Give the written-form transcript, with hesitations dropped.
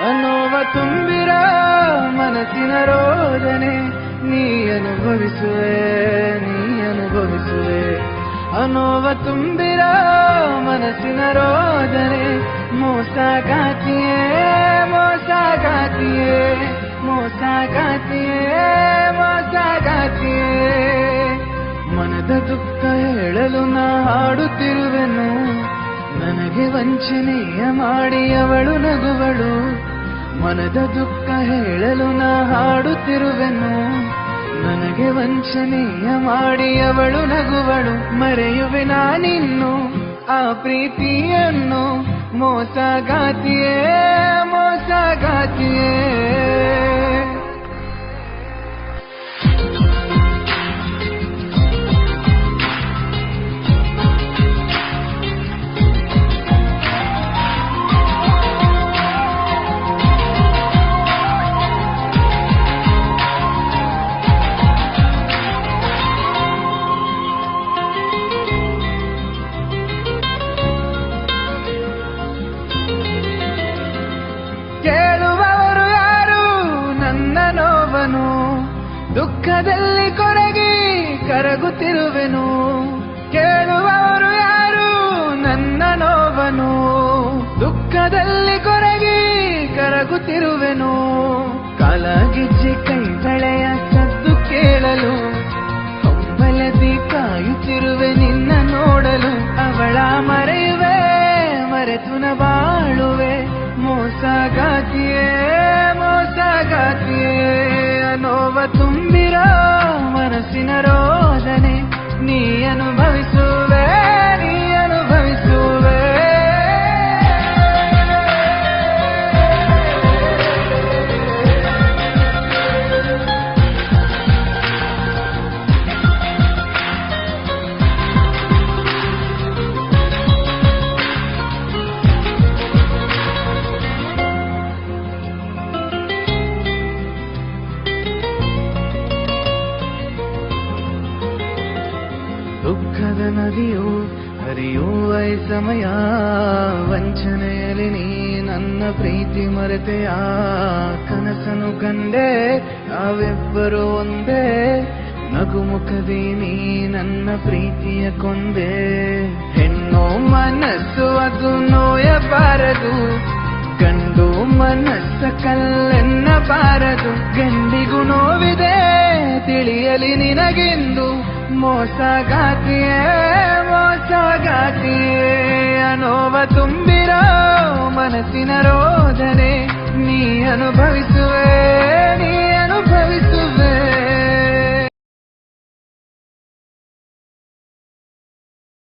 ಅನೋವ ತುಂಬಿರೋ ಮನಸ್ಸಿನ ರೋದನೆ ನೀ ಅನುಭವಿಸುವೆ ಅನೋವ ತುಂಬಿರೋ ಮನಸ್ಸಿನ ರೋದನೆ ಮೋಸಗಾತಿಯೇ ಮನದ ದುಃಖ ಹೇಳಲು ನಾ ಹಾಡುತ್ತಿರುವೆನು ನನಗೆ ವಂಚನೆಯ ಮಾಡಿ ಅವಳು ನಗುವಳು ಮನದ ದುಃಖ ಹೇಳಲು ನಾ ಹಾಡುತ್ತಿರುವೆನು ನನಗೆ ವಂಚನೆಯ ಮಾಡಿ ಅವಳು ನಗುವಳು ಮರೆಯುವೆ ನಾನಿನ್ನು ಆ ಪ್ರೀತಿಯನ್ನು ಮೋಸಗಾತಿಯೇ ಕೇಳುವವರು ಯಾರು ನನ್ನ ನೋವನು ದುಃಖದಲ್ಲಿ ಕೊರಗಿ ಕರಗುತ್ತಿರುವೆನು ಕೇಳುವವರು ಯಾರು ನನ್ನ ನೋವನು ದುಃಖದಲ್ಲಿ ಕೊರಗಿ ಕರಗುತ್ತಿರುವೆನು ಕಾಲಾಗಿಜ್ಜಿ ಕೈ ಬಳೆಯ ಸದ್ದು ಕೇಳಲು ಹೊಂಬಲದಿ ಕಾಯುತ್ತಿರುವೆ ನಿನ್ನ ನೋಡಲು ಅವಳ ಮರೆಯುವೆ ಮರೆತು ನ ಬಾಳುವೆ ಮೋಸಗಾತಿಯೇ ಅನೋವ ತುಂಬಿರೋ ಮನಸ್ಸಿನ ರೋದನೆ ನೀ ಅನುಭವಿಸುವೆ ದುಃಖದ ನದಿಯು ಹರಿಯುವ ಸಮಯ ವಂಚನೆಯಲ್ಲಿ ನೀ ನನ್ನ ಪ್ರೀತಿ ಮರೆತೆಯ ಕನಸನು ಕಂಡೆ ನಾವಿಬ್ಬರು ಒಂದೇ ನಗುಮುಖದಿ ನೀ ನನ್ನ ಪ್ರೀತಿಯ ಕೊಂದೆ ಹೆಣ್ಣು ಮನಸ್ಸು ಅದು ನೋಯಬಾರದು ಗಂಡು ಮನಸ್ಸ ಕಲ್ಲೆನ್ನಬಾರದು ಗಂಡಿಗೂ ನೋವಿದೆ ತಿಳಿಯಲಿ ನಿನಗೆಂದು ಮೋಸಗಾತಿಯೇ ಅನೋವ ತುಂಬಿರೋ ಮನಸ್ಸಿನ ರೋದನೆ ನೀ ಅನುಭವಿಸುವೆ